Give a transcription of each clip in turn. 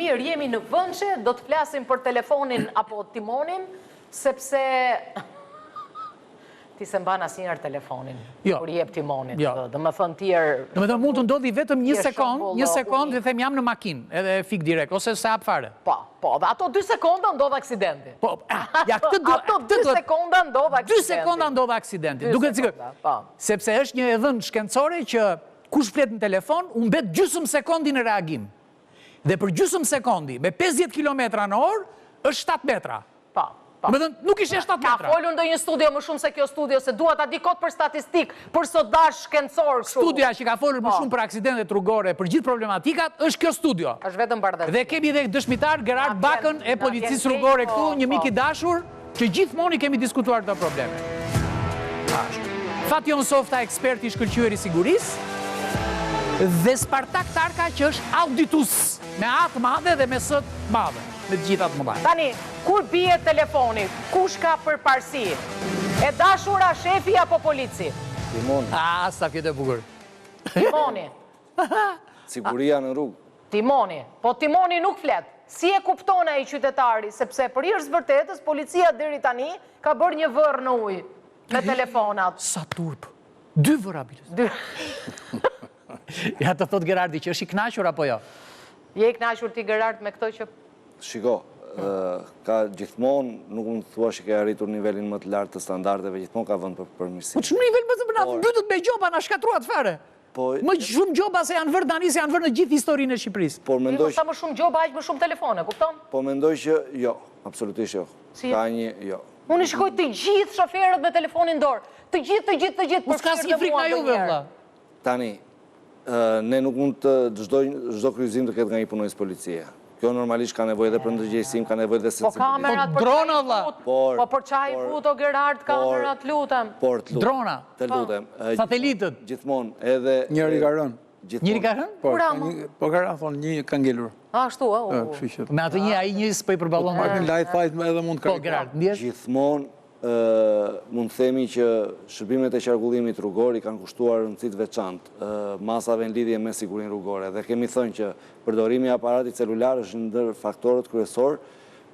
mirë, jemi në vend që do të flasim për telefonin apo timonin, sepse ti se mban asnjëherë telefonin, kur jep timonin. Do më thënë tjerë... Do më thënë mund të ndodhi vetëm një sekond dhe them jam në makinë, edhe fik direkt, ose se hap fare. Po, dhe ato 2 sekonda ndodh aksidenti. Ato 2 sekonda ndodh aksidenti. 2 sekonda ndodh aksidenti, duket sikur. Sepse është një dhënë shkencore që kush flet në telefon, u mbet gjysmë sekondi në reagim. Dhe për gjysmë sekondi, me 50 km/h, është 7 metra. Më thënë, nuk ishe 7 metra. Ka folur ndonjë studio më shumë se kjo studio, se dua ta di kot për statistik, për sondazh shkencor. Studia që ka folur më shumë për aksidente rrugore, për gjithë problematikat, është kjo studio. Është vetëm bardhë. Dhe kemi dhe dëshmitar Gerard Bakën e policisë rrugore këtu, një mik i dashur, që gjithmonë i kemi diskutuar këto probleme. Fatjon Softa, ekspert i shkëlqyer i sigurisë, dhe Spartak Tarka që është auditus, me A të madhe dhe me S të madhe, me të gjitha të mëdha. Tani, kur bie telefoni, kush ka përparësi? E dashura shefi apo polici? Timoni. Sa këtë e bukur. Timoni. Siguria në rrugë. Timoni. Po Timoni nuk flet. Si e kupton ai qytetari, sepse për hir të vërtetës, policia deri tani ka bërë një vërr në ujë me telefonat. Sa turp. 2 vëra bilës. Ja të thot Gerardi që është i kënaqur apo jo? Je i kënaqur ti Gerard me këto që... Shiko, ka gjithmonë, nuk më thua që ke arritur nivelin më të lartë të standardeve, gjithmonë ka vënd për përmirësi. Po që nivel më të bëna, mbytët me gjoba, na shkatruat fare. Më shumë gjoba se janë vërë Danis, janë vërë në gjithë historinë e Shqipërisë. Sa më shumë gjoba, aq më shumë telefone, kupton? Po mendoj që jo, absolutisht jo. Ka një, jo. Unë shikoj të gjithë shoferët me telefonin dorë. Të gjithë. Mos ka si frikë nga juve, vëlla. Tani, ne nuk mund të çdo kryqëzim të ketë nga një punonjës policie. Kjo normalisht ka nevojë edhe për ndërgjegjësim, ka nevojë edhe sensibilitet. Po kamerat për drona, vëlla. Po për çaj fut o Gerard, kamerat, lutem. Drona. Të lutem. Satelitët. Gjithmonë edhe njëri ka rënë. Njëri ka rënë? Po ka rënë, thonë, një ka ngelur. Ashtu, me atë një, ai një s'po i përballon. Pak në light fight edhe mund të Po Gerard, ndjesh? Gjithmonë mund të themi që shërbimet e qarkullimit rrugor i kanë kushtuar rëndësi të veçantë masave në lidhje me sigurinë rrugore. Dhe kemi thënë që përdorimi i aparatit celular është ndër faktorët kryesor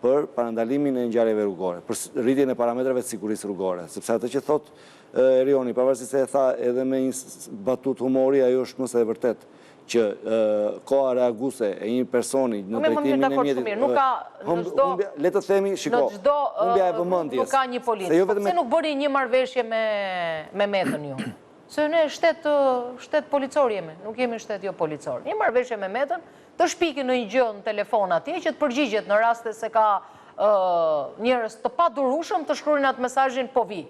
për parandalimin e ngjarjeve rrugore, për rritjen e parametrave të sigurisë rrugore. Sepse atë që thot Erioni, pavarësisht se e tha edhe me një batut humori, ajo është mëse e vërtet që koha reaguse e një personi në drejtimin e mjetit... Nuk ka në çdo... Le të themi, shiko, humbja e vëmendjes. Nuk ka një policë. Pse nuk bëri një marrëveshje me metën ju? Se ne shtet policor jemi, nuk jemi shtet jo policor. Një marrëveshje me metën, të shpiki në një gjë në telefon atje, që të përgjigjet në raste se ka njerëz të padurueshëm të shkruajnë atë mesazhin po vi.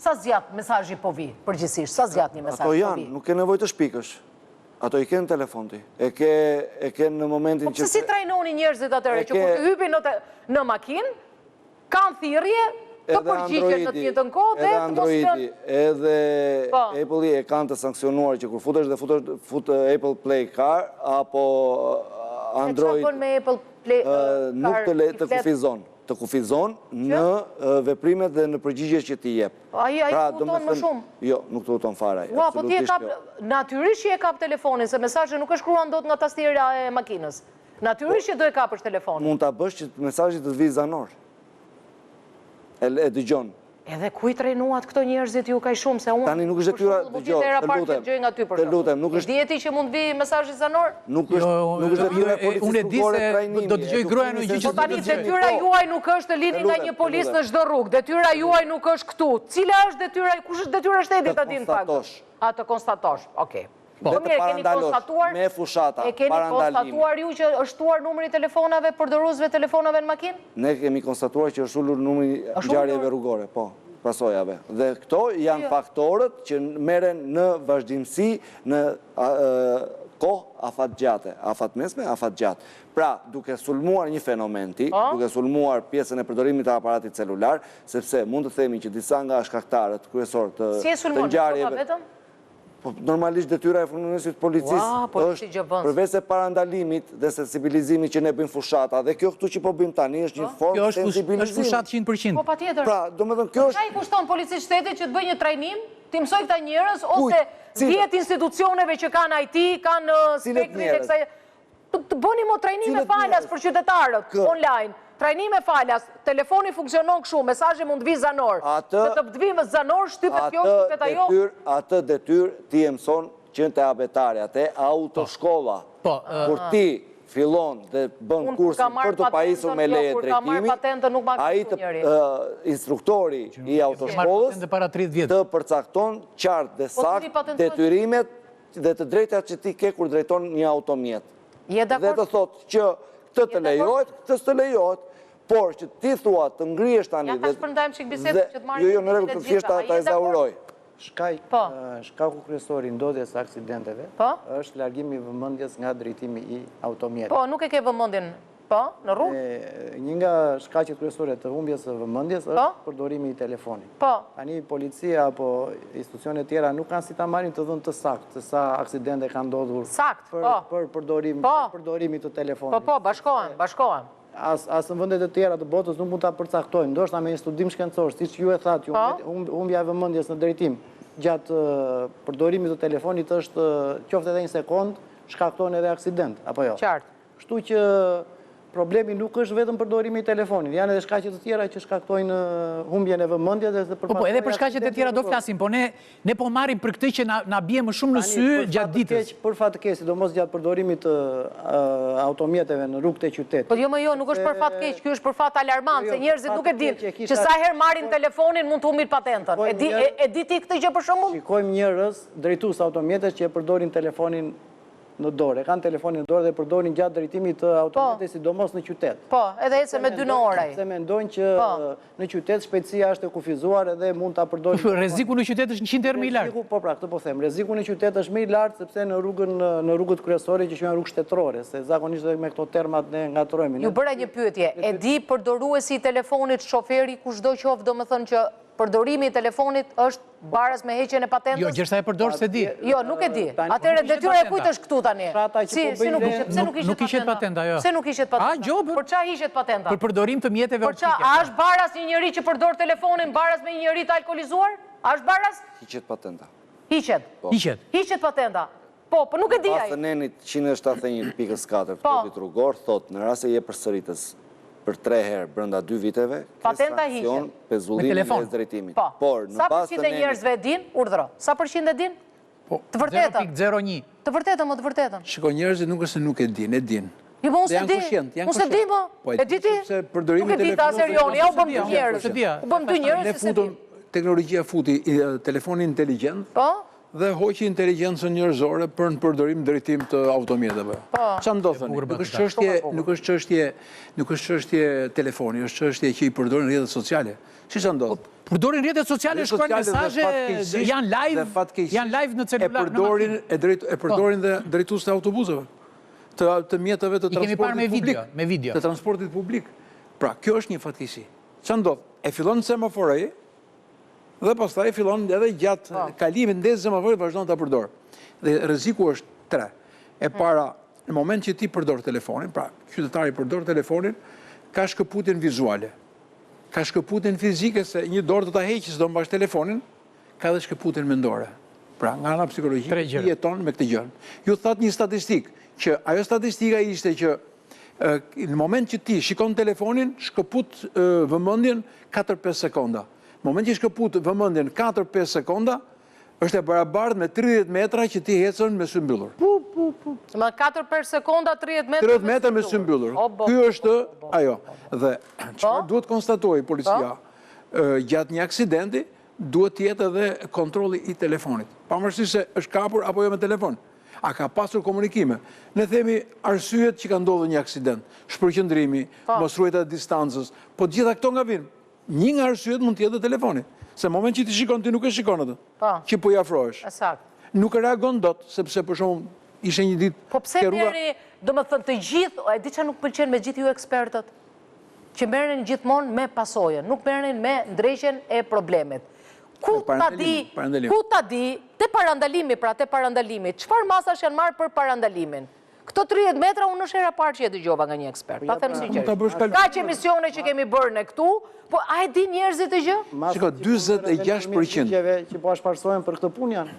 Sa zgjat mesazhi po vi, përgjithsisht, sa zgjat një mesazh po vi? Ato janë, nuk ke nevojë të shpikësh. Ato i kenë telefon ti. E ke në momentin që... Po pëse si trajnoni njerëzit atëre, që kur të hypin në makinë, kanë thirrje të përgjigjen në të njëjtën kohë dhe të mos Androidi, edhe Apple-i e kanë të sankcionuar që kur futesh dhe fut Apple Play Car, apo Android... E që bën me Apple Play Car? Nuk të kufizon në veprimet dhe në përgjigjes që ti jep. Ai kupton më shumë? Jo, nuk të kupton fare. Ua, po ti e kap, natyrisht që e kap telefonin, se mesazhi nuk e shkruan dot nga tastiera e makinës. Natyrisht që do e kapësh telefonin. Mund ta bësh që mesazhi të vi zanor. E dëgjon. Edhe ku i trajnuat këto njerëzit ju kaq shumë se unë... Tani nuk është detyra, të lutem, nuk është... Dijeti që mund vi mesazhi zanor? Nuk është detyra e policisë rrugore trajnimi. Do të dëgjoj gruaja në gjë që... Po tani detyra juaj nuk është të lini nga një polis në çdo rrugë. Detyra juaj nuk është këtu. Cila është detyra, kush është detyra e shtetit aty në fakt? Të konstatosh. Okej. Dhe të parandalosh me fushata, e keni konstatuar ju që është shtuar numri i telefonave përdoruesve telefonave në makinë? Ne kemi konstatuar që është ulur numri ngjarjeve rrugore, po, pasojave. Dhe këto janë faktorët që merren në vazhdimsi në kohë afatgjate, afatmesme, afatgjatë. Pra, duke sulmuar një fenomen ti, duke sulmuar pjesën e përdorimit të aparatit celular, sepse mund të themi që disa nga shkaktarët kryesor të ngjarjeve... Normalisht detyra e punonësit policisë është përveç se parandalimit dhe sensibilizimit që ne bëjmë fushata, dhe kjo këtu që po bëjmë tani është një formë sensibilizimi. Kjo është fushat 100%. Po patjetër. Pra, domethënë kjo është... Çfarë i kushton policisë shtetit që të bëjë një trajnim, të mësoj këta njerëz ose 10 institucioneve që kanë IT, kanë spektrin e kësaj... Të bëni mo trajnime falas për qytetarët online. Trajnime falas, telefoni funksionon këshu, mesazhi mund të vi zanor. Dhe të vi zanor, shtypet kjo, shtypet ajo. Atë detyr ti e mëson që në të abetarja, te autoshkolla. Kur ti fillon dhe bën kursin për të pajisur me leje drejtimi, ai instruktori i autoshkollës të përcakton qartë dhe sakt detyrimet dhe të drejta që ti ke kur drejton një automjet. Dhe të thotë që këtë të lejohet, këtë së të lejohet, por që ti thua të ngrihesh tani ja ka shpërndajmë qik bisedë që të marrë jo në rregull të thjesht ta ezauroj. Shkaku kryesor i ndodhjes së aksidenteve është largimi i vëmendjes nga drejtimi i automjetit. Po, nuk e ke vëmendjen, po, në rrugë? Një nga shkaqet kryesore të humbjes së vëmendjes është përdorimi i telefonit. Po. Tani policia apo institucionet tjera nuk kanë si ta marrin të dhënë të saktë se sa aksidente kanë ndodhur për përdorimin të telefonit. Po, bashkohen. As në vendet e tjera të botës nuk mund ta përcaktojnë, ndoshta me një studim shkencor, siç ju e thatë, humbja e vëmendjes në drejtim gjatë përdorimit të telefonit është qoftë edhe një sekond, shkakton edhe aksident, apo jo? Qartë. Kështu që problemi nuk është vetëm përdorimi i telefonit, janë edhe shkaqe të tjera që shkaktojnë humbjen e vëmendjes dhe Po, edhe për shkaqet e tjera do flasim, po ne po marrim për këtë që na bie më shumë në sy gjatë ditës. Për fat të keq, sidomos gjatë përdorimit të automjeteve në rrugët e qytetit. Po jo, nuk është për fat keq, ky është për fat alarmant, se njerëzit nuk e dinë që sa herë marrin telefonin mund të humbin patentën. E di ti këtë gjë për shembull? Shikojmë njerëz drejtues automjetesh që e përdorin telefonin në dorë, kanë telefonin në dorë dhe përdorin gjatë drejtimit të automjetit, sidomos në qytet. Po, edhe ecën me 2 orë. Se mendojnë që në qytet shpejtësia është e kufizuar edhe mund ta përdorin. Rreziku në qytet është 100 herë më i lartë. Po pra, këtë po them. Rreziku në qytet është më i lartë sepse në rrugët kryesore që quhen rrugë shtetërore, se zakonisht me këto termat ne ngatrojmë. Ju bëra një pyetje, e di përdoruesi i telefonit, shoferi, kushdo qoftë, domethënë që përdorimi i telefonit është baraz me heqjen e patentës? Jo, gjithashtu e përdor se di. Jo, nuk e di. Atëherë detyra e kujt është këtu tani? Si nuk ishet, pse nuk ishet patenta? Jo. Pse nuk ishet patenta? Gjobë. Për çfarë ishet patenta? Për përdorim të mjeteve optike. Për çfarë? A është baraz një njeri që përdor telefonin baraz me një njeri të alkoolizuar? A është baraz? Hiqet patenta. Hiqet. Hiqet patenta. Po nuk e di ai. Pasënenit 171.4 kodit rrugor thot në rast se je përsëritës për 3 herë brenda 2 viteve, patenta hiqet. Pezullimin e drejtimit. Por në bazë të njerëzve e din, urdhëro. Sa përqind e din? Të vërtetën. 0.01. Të vërtetën, më të vërtetën. Shiko, njerëzit nuk është se nuk e din, e din. Jo, po unë se di, mo. E di ti? Nuk e di ta serioni, ja u bëm 2 njerëz. U bëm 2 njerëz se se di. Teknologjia futi telefonin inteligjent. Po? Dhe hoqi inteligjencën njerëzore për në përdorim drejtim të automjeteve. Qa ndodhën? Nuk është çështje telefoni, është çështje që i përdorin rrjetet sociale. Që ndodhë? Përdorin rrjetet sociale, shkruajnë mesazhe, janë live në celular. E përdorin dhe drejtues të autobuseve, të mjeteve të transportit publik. Pra, kjo është një fatkeqësi. Qa ndodhë? E fillon në semaforej, dhe pastaj fillon edhe gjatë kalimit ndezë semaforit vazhdon ta përdor. Dhe rreziku është 3. E para, në moment që ti përdor telefonin, pra qytetari përdor telefonin, ka shkëputjen vizuale. Ka shkëputjen fizike se një dorë do ta heqë s'do mbash telefonin, ka dhe shkëputjen mendore. Pra, nga ana psikologjike ti jeton me këtë gjë. Ju thatë një statistikë, që ajo statistika ishte që në moment që ti shikon telefonin, shkëput vëmendjen 4-5 sekonda. Në moment që shkëput vëmendjen 4-5 sekonda, është e barabartë me 30 metra që ti hecën me sy mbyllur. Me 4 sekonda, 30 metra 30 metra me sy mbyllur. Ky është ajo. Dhe çfarë duhet konstatoj policia gjatë një aksidenti, duhet të jetë edhe kontrolli i telefonit. Pavarësisht se është kapur apo jo me telefon. A ka pasur komunikime? Ne themi arsyet që ka ndodhur një aksident, shpërqendrimi, mos ruajtja e distancës, po gjitha këto nga vinë. Një nga arsyet mund të jetë telefoni. Se në moment që ti shikon, ti nuk e shikon atë. Që po i afrohesh. Nuk e reagon dot, sepse për shkakun ishte një ditë. Po pse merrni, domethënë të gjithë, e di çfarë nuk pëlqen me gjithë ju ekspertët, që merren gjithmonë me pasojën, nuk merren me ndrejshjen e problemit. Ku ta di, te parandalimi, çfarë masash janë marrë për parandalimin? Këto 30 metra unë është hera parë që e dëgjova nga një ekspert. Ta them sinqerisht. Ka që emisione që kemi bërë ne këtu, po a e di njerëzit të gjë? Shiko, 46%. Që po ashparsohen për këtë punë janë.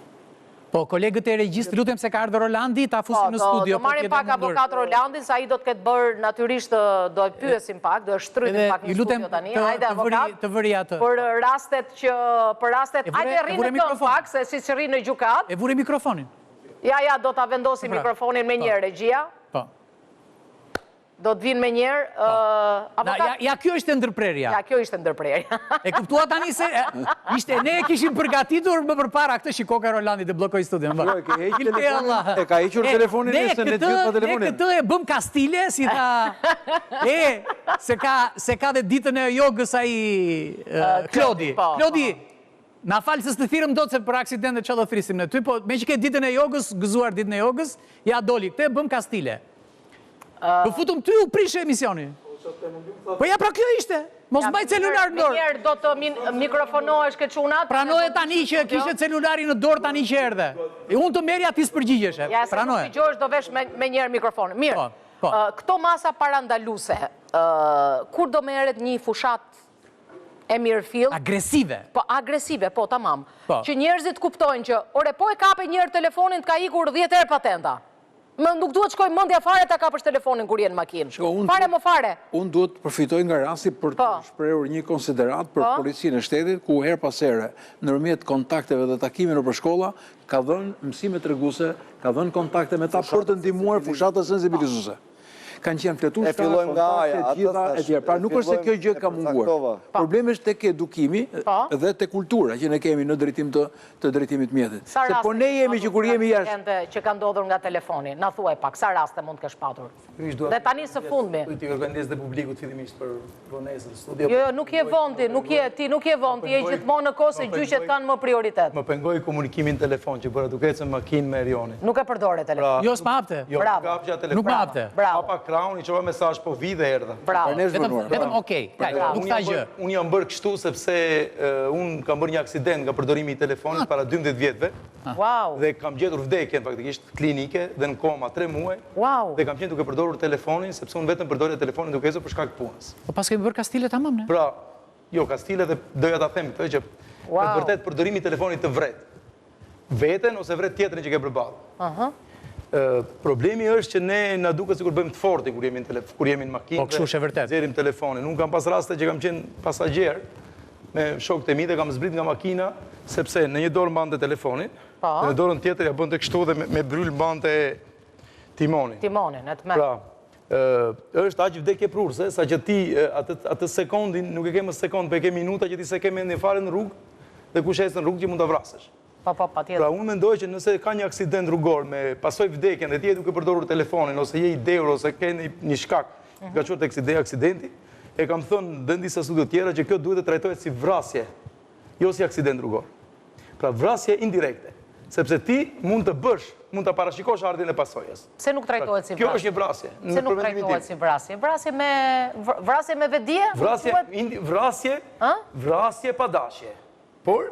Po, kolegët e regjist, lutem se ka ardhur Rolandi, ta fusim në studio. Do marim pak avokat Rolandin, sa i do të ketë bërë natyrisht do e pyesim pak, do e shtrytim pak në studio tani. Hajde avokat, të vëri atë. për rastet, hajde rrinë në tëmë pak, se si që rrinë në gjukat. E vuri mikrofonin. Ja, do të vendosim mikrofonin me njerë, regjia. Po. Do të vinë me njerë. Ja, kjo ishte ndërprerja. Ja, kjo ishte ndërprerja. E kuptua tani se, ne e kishim përgatitur më përpara këtë shikoka Rolandi të blokoj studion. E ka hequr telefonin e se ne gjithë pa telefonin. Ne këtë e bëm kastile, si tha, se ka dhe ditën e jogës ai Klodi. Klodi, na falë se së të thirëm do të se për aksidente që do thrisim në ty, po me që ke ditën e jogës, gëzuar ditën e jogës, ja doli, këtë e bëm kastile. Po futëm ty u prishe emisioni. Po ja, pra kjo ishte. Mos mbaj celular në dorë. Njerë do të mikrofonohesh këtë qunat. Pranoje tani që kishte celulari në dorë tani që erdhe. Unë të merja ti s'përgjigjeshe. Ja, se nuk t'i gjosh do vesh me njerë mikrofonë. Mirë, këto masa parandaluse, kur do meret një fushat e mirëfill? Agresive. Po, agresive, po, tamam. Që njerëzit kuptojnë që, ore, po e kape njerë telefonin t'ka ikur 10 herë patenta. Më nuk duhet shkoj mëndja fare ta kapësh telefonin kur jenë makinë. Fare më fare. Unë duhet përfitoj nga rasti për të shprehur një konsiderat për policinë e shtetit, ku her pas here, nërmjet kontakteve dhe takime në për shkolla, ka dhënë mësime treguese, ka dhënë kontakte me ta për të ndihmuar fushatën sensibilizuese. Kanë qenë fletuar kontakte gjitha e tjera. Pra nuk është se kjo gjë ka munguar. Problemi është tek edukimi dhe tek kultura që ne kemi në drejtim të drejtimit mjetit. Se po ne jemi që kur jemi jashtë që ka ndodhur nga telefoni, na thuaj pak, sa raste mund të kesh patur? Dhe tani së fundmi. Ti organizë dhe publikut fillimisht për vonesën studio. Jo, nuk je vondi, ti nuk je vondi, je gjithmonë në kohë se gjyqet kanë më prioritet. Më pengoj komunikimin telefon që bëra duke ecën makinë me Erionin. Nuk e përdore telefon. Jo, s'ma hapte. Nuk ma hapte. Papa Krauni që mesazh po vi dhe erdha. Vetëm okej, nuk tha gjë. Unë jam bërë kështu sepse unë kam bërë një aksident nga përdorimi i telefonit para 12 vjetëve. Dhe kam gjetur vdekjen faktikisht klinike dhe në koma 3 muaj. Dhe kam qenë duke përdorur telefonin sepse unë vetëm përdorja telefonin duke ecur për shkak të punës. Po pas kemi bërë kastile tamam, ne? Pra, jo kastile dhe doja ta them këtë që në vërtet përdorimi i telefonit të vret. Veten ose vret tjetrin që ke përballë. Problemi është që ne na duket sikur bëjmë të fortë kur jemi në makinë. Po, kështu është e vërtet. Nxjerrim telefonin. Unë kam pas raste që kam qenë pasagjer me shokët e mi dhe kam zbrit nga makina sepse në një dorë mbante telefonin, në dorën tjetër ja bënte kështu dhe me bryl mbante timonin. Timonin, e të me. Pra, është aq vdekje prurse, sa që ti atë sekondin, nuk e ke më sekond, po e ke minuta që ti se ke mendin fare në rrugë dhe kush ecën në rrugë që mund ta vrasësh. Pra, unë mendoj që nëse ka një aksident rrugor me pasoj vdekjen dhe ti e duke përdorur telefonin, ose je i dehur, ose ke një shkak nga qërë të aksidenti, e kam thënë dhe në disa studio tjera që kjo duhet të trajtohet si vrasje, jo si aksident rrugor. Pra, vrasje indirekte, sepse ti mund të parashikosh ardhin e pasojës. Pse nuk trajtohet si vrasje? Kjo është një vrasje. Pse nuk trajtohet si vrasje? Vrasje me vedije? Vrasje pa dashje. Por,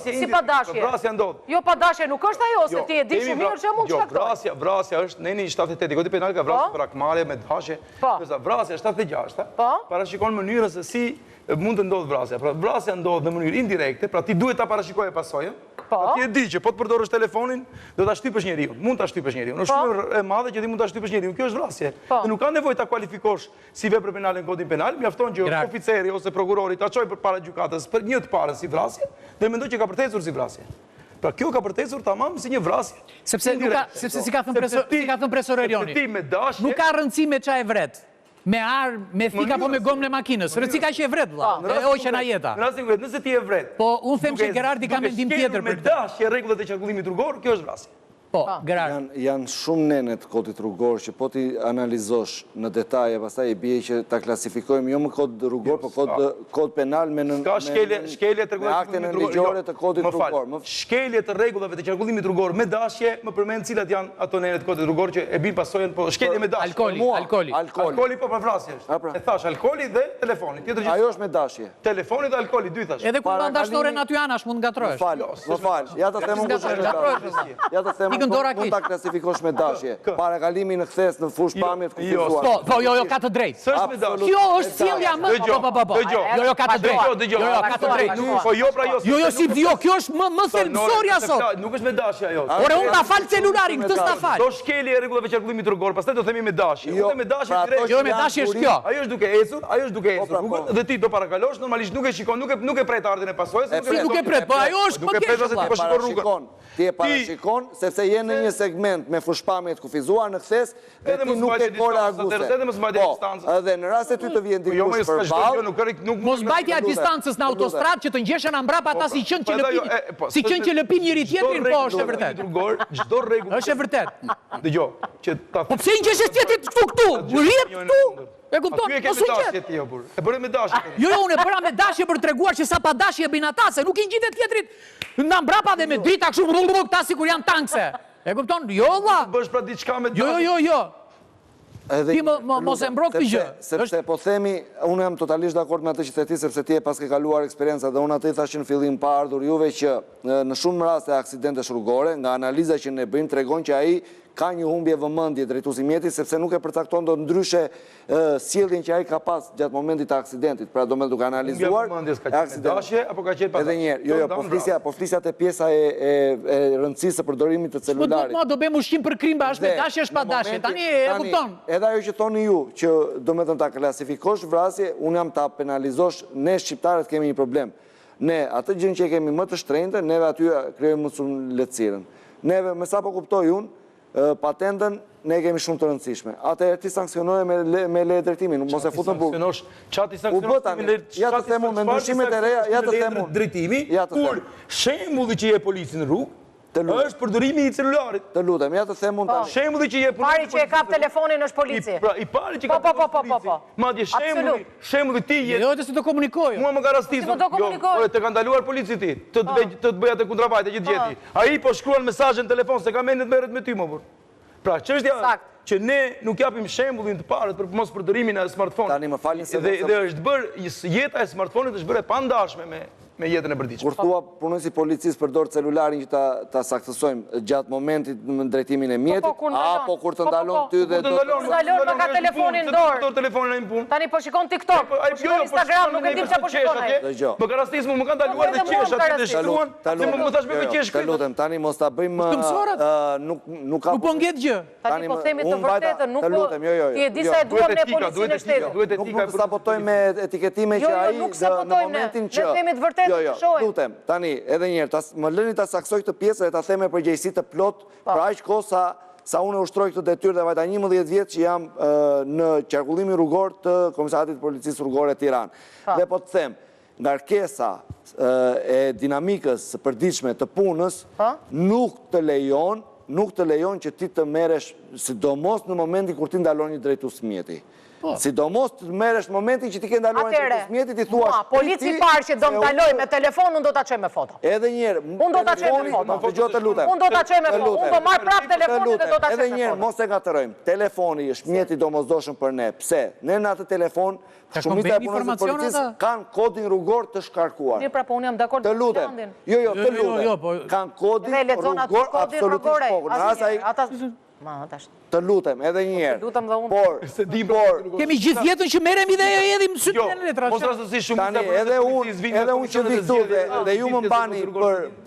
si pa dashje? Vrasja ndodh. Jo, pa dashje nuk është ajo, se ti e di shumë mirë që mund të shkaktoj. Jo, vrasja është, neni 78, kodi penal ka vrasë për akmarje me dashje. Vrasja 76, parashikon mënyrën se si mund të ndodh vrasja. Pra, vrasja ndodh në mënyrë indirekte, pra ti duhet ta parashikoje pasojën, pra ti e di që po të përdorësh telefonin, do ta shtypësh njeriu. Mund ta shtypësh njeriu. Është shumë e madhe që ti mund ta shtypësh njeriu. Kjo është vrasje. Dhe nuk ka nevojë ta kualifikosh si vepër penale në kodin penal, mjafton që oficeri ose prokurori ta çojë përpara gjykatës për një të parën si vrasje dhe mendoj që ka përtecur si vrasje. Pra kjo ka përtecur tamam si një vrasje. Sepse si ka thënë profesor Erioni, nuk ka rëndësi me çfarë vret. Me armë, me thika po me gomë në makinës. Rëci ka që e vret, vla. E oqen a jeta. Nëse ti e vret. Po, unë them që Gerardi ka mendim tjetër për këtë. Me dashje rregullat e qarkullimit rrugor, kjo është vrasje. Po, Gerardi. Janë shumë nenet kodit rrugor që po ti analizosh në detaje, pastaj i bie që ta klasifikojmë jo më kod rrugor, po kod penal me shkelje të aktin e ligjore të kodit rrugor. Shkelje të rregullave të qarkullimit rrugor me dashje, më përmend cilat janë ato nenet të kodit rrugor që e bin pasojën, po shkelje me dashje. Alkooli po për vrasje është. E thash alkooli dhe telefoni. Ajo është me dashje. Telefoni dhe alkooli, dy thash. Edhe kur ndashtore naty anash mund ngatrohesh. Më fal. Ja ta them unë. këndora kish. Mund ta klasifikosh me dashje. Parakalimi në kthes në fush pamje të kufizuar. Po, jo, ka të drejtë. S'është me dashje. Kjo është sjellja më. Jo, ka të drejtë. Jo, ka të drejtë. Po jo pra jo. Jo, kjo është më thelbësorja sot. Nuk është me dashje ajo. Ore, unë ta fal celularin, këtë s'ta fal. Do shkeli e rregullave qarkullimit rrugor, pastaj do themi me dashje. Jo me dashje drejt. Jo me dashje është kjo. Ajo është duke ecur. Dhe ti do parakalosh, normalisht nuk e shikon, nuk e pret ardhin e pasojës. Nuk e pret, po ajo është më keq. Ti e parashikon, sepse je në një segment me fushpamje të kufizuar në kthes, dhe ti nuk e kore arguse. Edhe në rast se ty të vjen dikush përballë, mos mbajtja e distancës në autostradë që të ngjeshën mbrapa ata si qenë që lëpin njëri tjetrin, po është e vërtet. Çdo rregull. Është e vërtet. Dëgjoj, që ta. Po pse ngjeshesh tjetrit këtu? Rrjet këtu? E kupton? Po sinqet. E bëre me dashje. Jo, unë e bëra me dashje për treguar që sa pa dashje bëjnë ata, se nuk i ngjitet tjetrit nga mbrapa dhe me drita kështu këta sikur janë tankse. E kupton? Jo, valla. Bësh pra diçka me dashje. Jo. Ti mos e mbrok këtë gjë. Sepse po themi, unë jam totalisht dakord me atë që the ti, sepse ti e pas ke kaluar eksperienca dhe unë atë i thash në fillim pa ardhur juve që në shumë raste aksidente rrugore, nga analiza që ne bëjmë tregon që ai ka një humbje vëmendje drejtuesi i mjetit, sepse nuk e përcakton dot ndryshe sjelljen që ai ka pas gjatë momentit të aksidentit. Pra do me duke analizuar aksidenti apo ka qenë pas. Edhe një herë, jo, po flisja te pjesa e rëndësisë së përdorimit të celularit. Po do bëjmë ushqim për krim bashkë me dashje është pa dashje. Tani e kupton. Edhe ajo që thoni ju, që do me thënë ta klasifikosh vrasje, unë jam ta penalizosh, ne shqiptarët kemi një problem. Ne, atë gjën që kemi më të shtrenjtë, neve aty krijojmë më shumë lehtësirën. Neve, me sa po kuptoj unë, patentën ne kemi shumë të rëndësishme. Atëherë ti sanksionoje me leje drejtimi, nuk mos e futën burg. Çati sanksionosh ja të them unë me ndryshimet e reja, ja të them unë drejtimi, kur shembulli që je polici në rrugë është përdorimi i celularit. Të lutem, ja të them unë tani. Shembulli që je polici. Pari që e kap telefonin është polici. Pra, i pari që ka telefonin. Po. Madje shembulli ti je. Jo, të do komunikoj. Mua më ka rastisur. Si do komunikoj? Jo, të ka ndaluar polici ti. Të të bëja të kundravajtë gjithë gjeti. Ai po shkruan mesazhe në telefon se ka mendet merret me ty më burr. Pra, çështja që ne nuk japim shembullin të parët për mos përdorimin e smartphone. Tani më falni se dhe është bërë jeta e smartphone-it është bërë e pandashme me jetën e përditshme. Kur thua punojësi policisë përdor celularin që ta saktësojmë gjatë momentit në drejtimin e mjetit, apo kur të ndalon ty dhe do të ndalon ka telefonin në dorë. Telefonin në punë. Tani po shikon TikTok, po shikon Instagram, nuk e di çfarë po shikon ai. Më ka rastisur, më kanë ndaluar të qesh aty të shkruan. Se më thash me qesh këtë. Lutem, tani mos ta bëjmë nuk ka. Nuk po ngjet gjë. Tani po themi të vërtetën, nuk po. Ti e di sa e duam ne policinë e shtetit. Duhet etika. Nuk sabotojmë me etiketime që ai në momentin që. Ne themi të vërtetën. Lutem, tani, edhe njerë, më lëni ta saksoj këtë pjesë dhe ta theme përgjegjësi të plot, për aq kohë sa unë ushtroj këtë detyrë dhe vajta 11 vjetë që jam në qarkullimi rrugor të Komisariatit Policisë Rrugore Tiranë. Dhe po të them, ngarkesa e dinamikës së përditshme të punës nuk të lejon që ti të merresh, sidomos në momentin kur ti ndalon një drejtues mjeti. Sidomos të merresh në momentin që ti ke ndaluar një drejtues mjeti, ti thua polici parë që do më ndaloj me telefon, unë do ta çoj me foto. Edhe një herë, unë do ta çoj me foto. Dëgjoj të lutem. Unë do ta çoj me foto. Unë do marr prapë telefonin dhe do ta çoj me foto. Edhe një herë, mos e ngatërojmë. Telefoni është mjeti domosdoshëm për ne. Pse? Ne në atë telefon shumica e punës së policisë kanë kodin rrugor të shkarkuar. Mirë, pra po unë jam dakord me Landin. Jo, të lutem. Kanë kodin rrugor absolutisht fokur. Të lutem, edhe një herë. Por, kemi gjithë jetën që merremi dhe edhim sytë në letra. Tani, edhe unë që viktu dhe ju më mbani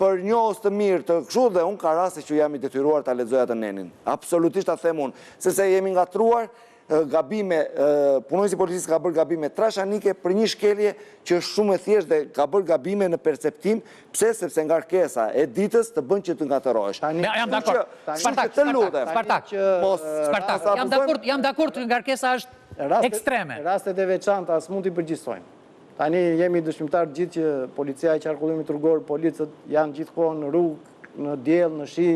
për njohës të mirë të kështu dhe unë ka raste që jam i detyruar të lexoja të nenin. Absolutisht ta them unë. Se jemi ngatruar gabime, punojësi policisë ka bërë gabime trashanike për një shkelje që është shumë e thjeshtë dhe ka bërë gabime në perceptim, pse sepse ngarkesa e ditës të bën që të ngatërohesh. Jam dakord. Spartak. Jam dakord që ngarkesa është ekstreme. Rastet e veçanta as mund t'i përgjigjsojmë. Tani jemi dëshmitar gjithë që policia e qarkullimit rrugor, policët janë gjithkohë në rrugë, në diell, në shi.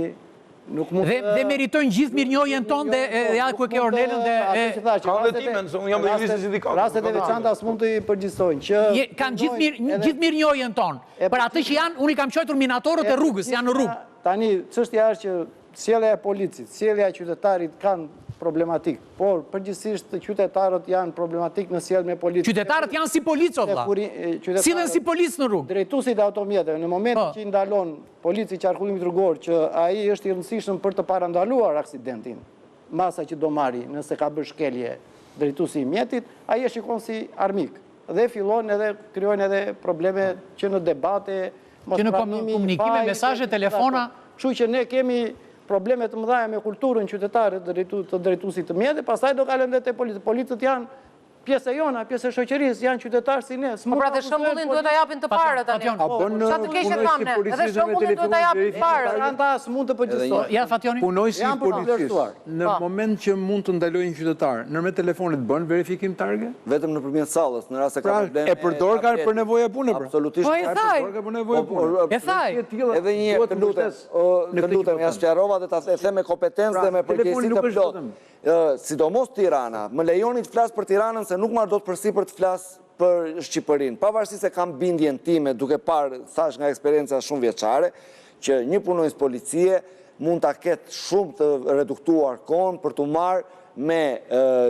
Dhe meritojnë gjithë mirënjohjen tonë dhe ja ku e ke Ornelën dhe... Rastet e veçanta as mund të i përgjigjsojnë. Kanë gjithë mirënjohjen tonë. Për atë që janë, unë i kam qojtur minatorët e rrugës, janë në rrugë. Tani, çështja është që sjellja e policit, sjellja e qytetarit kanë problematik, por përgjithsisht qytetarët janë problematik në sjellje me policë. Qytetarët janë si policë, o vlla. Sillen si policë në rrugë. Drejtuesit e automjeteve, në momentin që i ndalon polici qarkullimit rrugor që ai është i rëndësishëm për të parandaluar aksidentin, masa që do marri nëse ka bërë shkelje drejtuesi i mjetit, ai e shikon si armik. Dhe fillon edhe krijojnë edhe probleme që në debate, që në komunikime, mesazhe, telefona. Kështu që ne kemi probleme të mëdha me kulturën qytetare të drejtuesit të mjetit, pastaj do kalojmë edhe te policët. Policët janë pjesë e jona, pjesë e shoqërisë, janë qytetarë si ne. Po pra të shembullin duhet ta japin të parë tani. Sa të keqe kam ne, edhe shembullin duhet ta japin të parë. Ata s'mund të përgjigjësojnë. Ja Fationi. Punoj si policistë. Në moment që mund të ndalojnë qytetar, nërmjet telefonit bën verifikim targe? Vetëm nëpërmjet sallës, në rast se ka probleme. E përdor ka për nevojë pune pra. Absolutisht. Po e thaj. E thaj. Edhe një herë të lutem, ja sqarova dhe ta them me kompetencë dhe me përgjegjësi të plotë. Sidomos Tirana, më lejoni të flas për Tiranën se nuk marr dot përsipër të flas për Shqipërinë. Pavarësisht se kam bindjen time duke parë thash nga eksperjenca shumë vjeçare që një punonjës policie mund ta ketë shumë të reduktuar kohën për të marrë me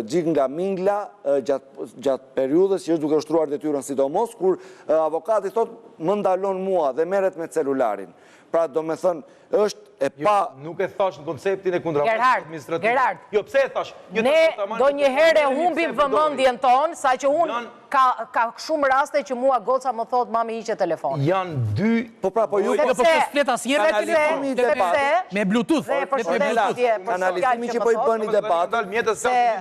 gjik nga mingla gjatë periudhës që është duke ushtruar detyrën, sidomos kur avokati thot më ndalon mua dhe merret me celularin. Pra do me thënë, është e pa... Nuk e thash në konceptin e kundrapërtit administrativ. Gerhard, jo, pse e thash? Ne do njëherë humbim vëmendjen tonë, sa që unë ka shumë raste që mua goca më thot mami hiqe telefon. Janë dy... Po pra, po ju... Po flet asnjëherë me telefon, me Bluetooth. Analizimi që po i bëni debat...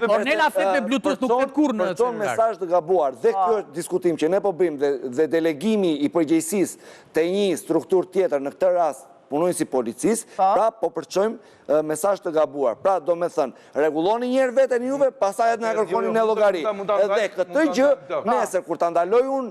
Ornela flet me Bluetooth, nuk flet kurrë në celular. Përton mesazh të gabuar, dhe kjo është diskutim që ne po bëjmë dhe delegimi i përgjegjësisë të një strukturë tjetër, në këtë rast punonjësi policisë, pra po përçojmë mesazh të gabuar. Pra do me thënë, rregulloni një herë veten juve, pastaj na kërkoni ne llogari. Edhe këtë gjë, nesër kur ta ndaloj unë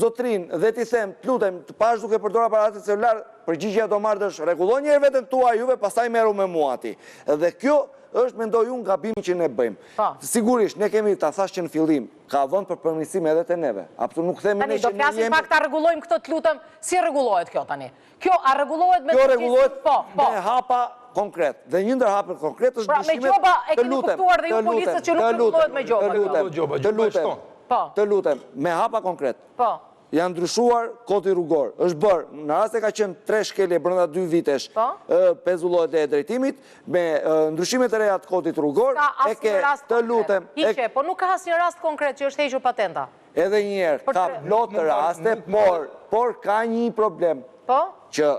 zotrin dhe ti them, të lutem, të pash duke përdorur aparatin celular, përgjigjja do marrë dësh, rregulloni një herë veten tuaj juve, pastaj merru me mua aty. Dhe kjo është, mendoj unë, gabimi që ne bëjmë. Sigurisht, ne kemi ta thash që në fillim, ka vënd për përmirësim edhe te neve. Aptu nuk themi ne që ne jemi... Do flasim pak ta rregullojmë këtë, të lutem, si rregullohet kjo tani? Kjo a rregullohet me... Kjo rregullohet me hapa konkret. Dhe një ndër hapet konkret është ndryshimet... Pra me gjoba e keni kuptuar dhe ju policët që nuk rregullohet me gjoba. Të lutem, me hapa konkret. Janë ndryshuar kodi rrugor. Është bërë, në rast e ka qenë 3 shkelje brenda 2 vitesh, pezullohet e drejtimit, me ndryshimet e reja të kodit rrugor, e ke të lutem... Hiqe, po nuk ka asnjë rast konkret që është hequr patenta. Edhe njerë, ka plot të raste, por ka një problem. Që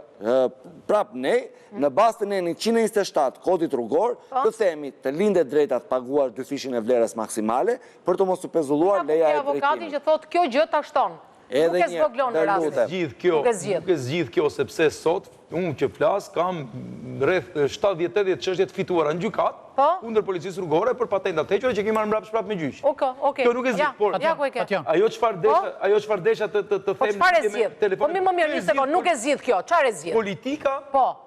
prap ne, në bazë të 127 kodit rrugor, të themi të lindet drejta të paguar dyfishin e vlerës maksimale, për të mos u pezulluar leja e drejtimit. Avokati që thot kjo gjë ta shton. Nuk e zgjoglon në rastin. Nuk e zgjidh kjo, sepse sot, unë që flas, kam rreth 70-80 çështje të fituara në gjykat, kundër policisë rrugore për patentat hequra që kemi marrë mbrapsht prapë me gjyq. Kjo nuk e zgjidh, por ajo çfarë desha të them po çfarë e zgjidh? Po më mirë një sekond, nuk e zgjidh kjo, çfarë e zgjidh? Politika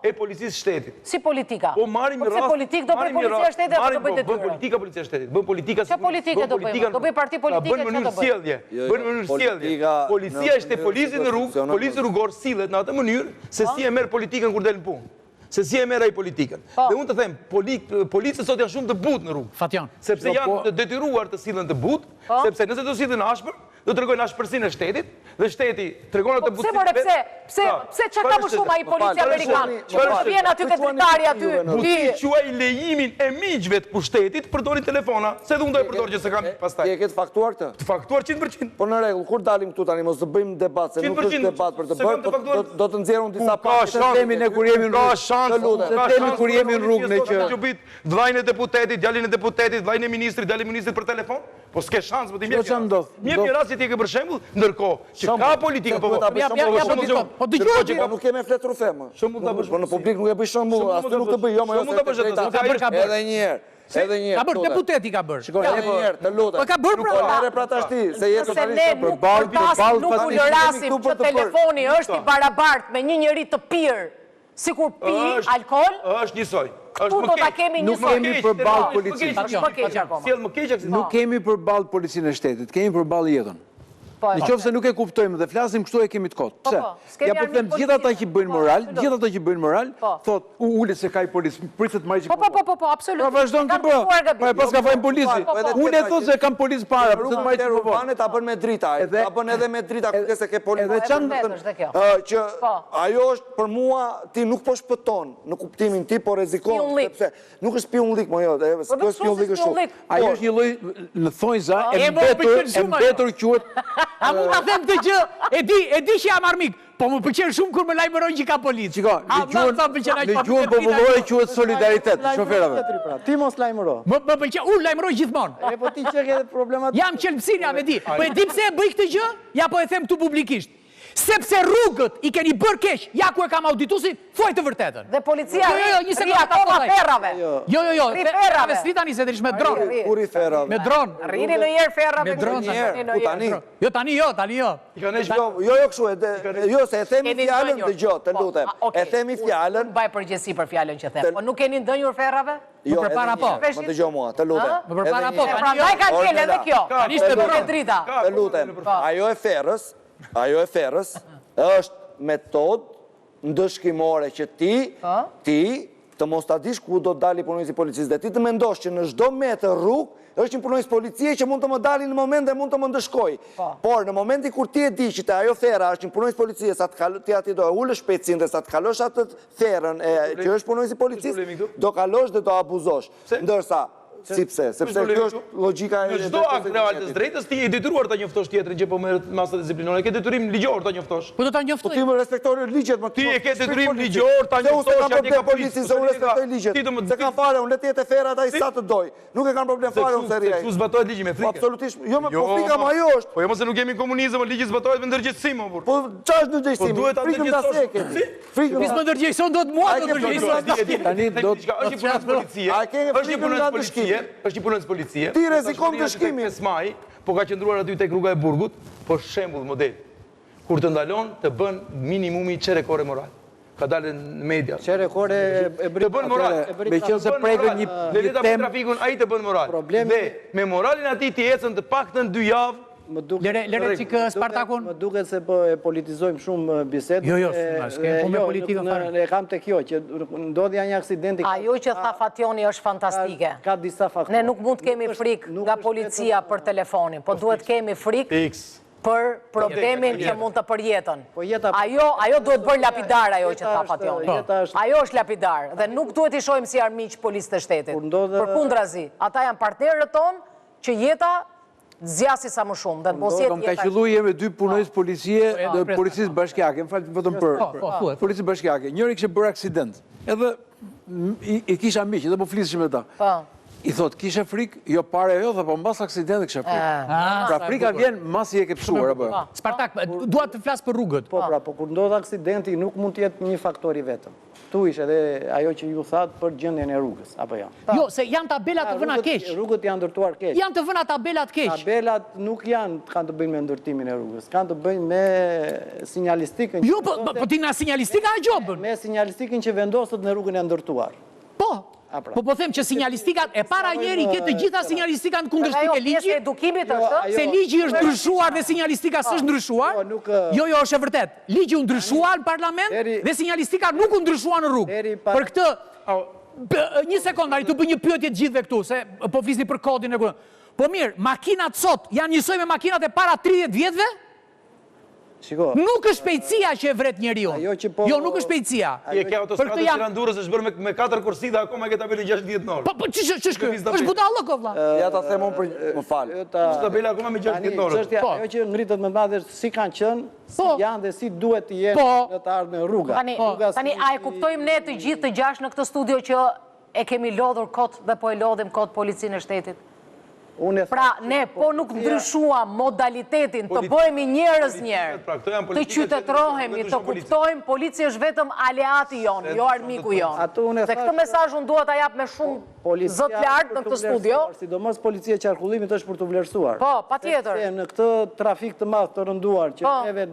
e policisë shtetit. Si politika? Po marrim rast. Po politik do bëj policia shtetit apo do bëj detyrë? Bën politika policia shtetit. Bën politika. Çfarë politike do bëj? Do bëj parti politike çfarë do bëj? Bën mënyrë sjellje. Policia është e policit në rrugë, polici rrugor sillet në atë mënyrë se si e merr politikën kur del në punë. Se si e merr ai politikën. Dhe unë të them, policët sot janë shumë të butë në rrugë. Fatian. Sepse janë të detyruar të sillen të butë, sepse nëse do sillen ashpër, do tregojnë ashpërsinë e shtetit, dhe shteti tregon atë butësinë. Pse çka ka më shumë ai policia amerikan? Që vjen aty te dritari aty. Ti quaj lejimin e miqve të pushtetit përdorin telefona, se dhe unë do e përdor që se kam pastaj. Ti e ke faktuar këtë? Të faktuar 100%. Po në rregull, kur dalim këtu tani mos të bëjmë debat, se nuk është debat për të bërë, do të nxjerrun disa pasë të themi ne kur jemi në rrugë. Të themi kur jemi në rrugë ne që vllajën e deputetit, djalin e deputetit, vllajën e ministrit, djalin e ministrit për telefon, po s'ke shans më të mirë. Mirë rast që ti e ke për shembull, ndërkohë që ka politika po dëgjoj, nuk kemë fletur them. Po në publik nuk e bëj shembull, as ti nuk e bëj, jo më edhe një herë. Edhe një herë. Ka bërë deputeti ka bërë. Shikoj, edhe një herë, të lutem. Po ka bërë pra tash ti, se je totalisht për nuk ulërasim që telefoni është i barabartë me një njerëz të pirë. Sikur pi alkool, është njësoj. Nuk kemi përballë policisë. Sjell më keq akoma. Nuk kemi përballë policinë e shtetit, kemi përballë jetën. Në qoftë se nuk e kuptojmë dhe flasim kështu e kemi të kotë. Pse? Ja po them gjithë ata që bëjnë moral, thot u ulet se ka i policë, pritet më që Po, absolutisht. Pra vazhdon të bë. Pa pas ka fajin polici. Unë e thot se kam policë para, pritet më që urbane ta bën me drita, ta bën edhe me drita kujdes ke policë. Edhe çan që ajo është për mua ti nuk po shpëton në kuptimin ti po rrezikon sepse nuk është spionullik më jo, është spionullik është. Ajo është një lloj në thonjza e mbetur quhet. A mund ta them këtë gjë? E di që jam armik, po më pëlqen shumë kur më lajmërojnë që ka policë. Shiko, në gjuhën popullore quhet solidaritet shoferave. Ti mos lajmëro. Më pëlqen, unë lajmëroj gjithmonë. Po ti çe ke problemat. Jam qelpsin, jam e di. Po e di pse e bëj këtë gjë? Ja po e them këtu publikisht. Sepse rrugët i keni bërë keq, ja ku e kam auditusin, thuaj të vërtetën. Dhe policia një sekondë ato ferrave. Jo, ferrave s'ri tani se drish me dron. Kur i ferrave? Me dron. Rrini në njerë ferrave. Me dron tani. Jo, tani jo. Jo kështu, jo se e themi fjalën dëgjoj, të lutem. E themi fjalën. Mbaj përgjegjësi për fjalën që them. Po nuk keni ndonjur ferrave? Jo, për para po. Më dëgjoj mua, të lutem. Më për para po. Prandaj ka qenë edhe kjo. Tani është me drita. Të lutem. Ajo e ferrës është metodë ndëshkimore që ti të mos ta dish ku do të dali punonjësi policisë dhe ti të mendosh që në çdo metër rrugë është një punonjës policie që mund të më dali në moment dhe mund të më ndëshkoj. Por në momenti kur ti e di që ajo fera është një punonjës policie, sa ti ati do e ulësh shpejtësinë dhe sa të kalosh atë ferën që është punonjësi policisë, do kalosh dhe do abuzosh. Ndërsa si pse? Sepse kjo është logjika e... Në çdo akt real të drejtës ti je detyruar ta njoftosh tjetrin që po merret masa disiplinore, ke detyrim ligjor ta njoftosh. Po do ta Po njoftoj. ti më respektore ligjet, më ti e ke detyrim ligjor ta njoftosh atë ka policin se unë respektoj ligjet. Se ka fare, unë le të jetë fera ata i sa të doj. Nuk e kanë problem fare unë se rriaj. Ku zbatohet ligji me frikë? Absolutisht. Jo, po frika më ajo është. Po jo mos e nuk jemi komunizëm, ligji zbatohet me ndërgjegjësi më burr. Po ç'është ndërgjegjësimi? Po duhet ta ndërgjegjësosh. Frikën më ndërgjegjëson do të mua do ndërgjegjëson. Tani do të është një punonjës policie. Është një punonjës policie. Është një punonjës policie. Ti rrezikon dëshkimin. 5 maj, po ka qëndruar aty tek rruga e Burgut, po shembull model. Kur të ndalon të bën minimumi çerekore moral. Ka dalë në media. Çerekore e të bën moral. Me qenë se prekën një temë trafikun ai të bën moral. Dhe me moralin atij ti ecën të paktën 2 javë. Lere çikë Spartakun. Më duket se po e politizojmë shumë bisedën. Jo, s'kem punë me politikën fare. E kam te kjo që ndodhja një aksidenti. Ajo që tha Fationi është fantastike. Ka disa faktorë. Ne nuk mund të kemi frikë nga policia për telefonin, po duhet kemi frikë për problemin që mund të përjetën. Ajo duhet bërë lapidar ajo që tha Fationi. Ajo është lapidar dhe nuk duhet i shohim si armiq policë të shtetit. Përkundrazi, ata janë partnerët tonë që jeta zjasi sa më shumë, dhe mos jetë jeta... Ka qëllu jemi 2 punonjës policie dhe policisë bashkjake, më falë vetëm për policisë bashkjake. Njëri kështë bërë aksident, edhe i kisha miqë, edhe po flisëshim me ta. I thot, kishe frikë, jo pare jo, dhe po mbas aksidenti kishe frikë. Pra frika vjen masi e ke pësuar. Spartak, duat të flasë për rrugët. Po, pra, po kur ndodh aksidenti nuk mund të jetë një faktor i vetëm. Tu ishte edhe ajo që ju thatë për gjendjen e rrugës, apo jo? Jo, se janë tabelat të vëna keq. Rrugët janë ndërtuar keq. Janë të vëna tabelat keq. Tabelat nuk kanë të bëjnë me ndërtimin e rrugës, kanë të bëjnë me sinjalistikën. Jo, po ti nga sinjalistika a gjobën? Me sinjalistikën që vendosët në rrugën e ndërtuar. Po, po them që sinjalistikat e para njeri ke të gjitha sinjalistikat në kundërshtim e ligji. Se ligji është ndryshuar dhe sinjalistika s'është ndryshuar. Jo, është e vërtet. Ligji u ndryshua në parlament dhe sinjalistika nuk u ndryshua në rrugë. Për këtë, një sekundë, ari të bëj një pyetje të gjithve këtu, se po flisni për kodin e kërën. Po mirë, makinat sot janë njësoj me makinat e para 30 vjetëve? Nuk është shpejtësia që e vret njeriu. Jo, nuk është shpejtësia. Je ke autostradë që Randurës është bërë me 4 kursi dhe akoma ke tabelin 6 vjetë norë. Po, që shkë? është budallë, kovla. Ja ta themon për më falë. Është tabela akoma me 6 vjetë norë. Ajo që ngritët me madhe si kanë qënë, si janë dhe si duhet të jenë në të ardhme rruga. Tani, a e kuptojmë ne të gjithë të 6 në këtë studio që e kemi lodhur kot dhe po e lodhim kot policinë e shtetit? Pra, ne po nuk ndryshuam modalitetin të bëhemi njerëz njerë, të qytetrohemi, të kuptojmë, polici është vetëm aleati jonë, jo armiku jonë. Dhe këtë mesazh unë duhet ta jap me shumë zot lartë në këtë studio. Sidomos policia e qarkullimit është për të vlerësuar. Po, patjetër. Sepse në këtë trafik të madh të rënduar që neve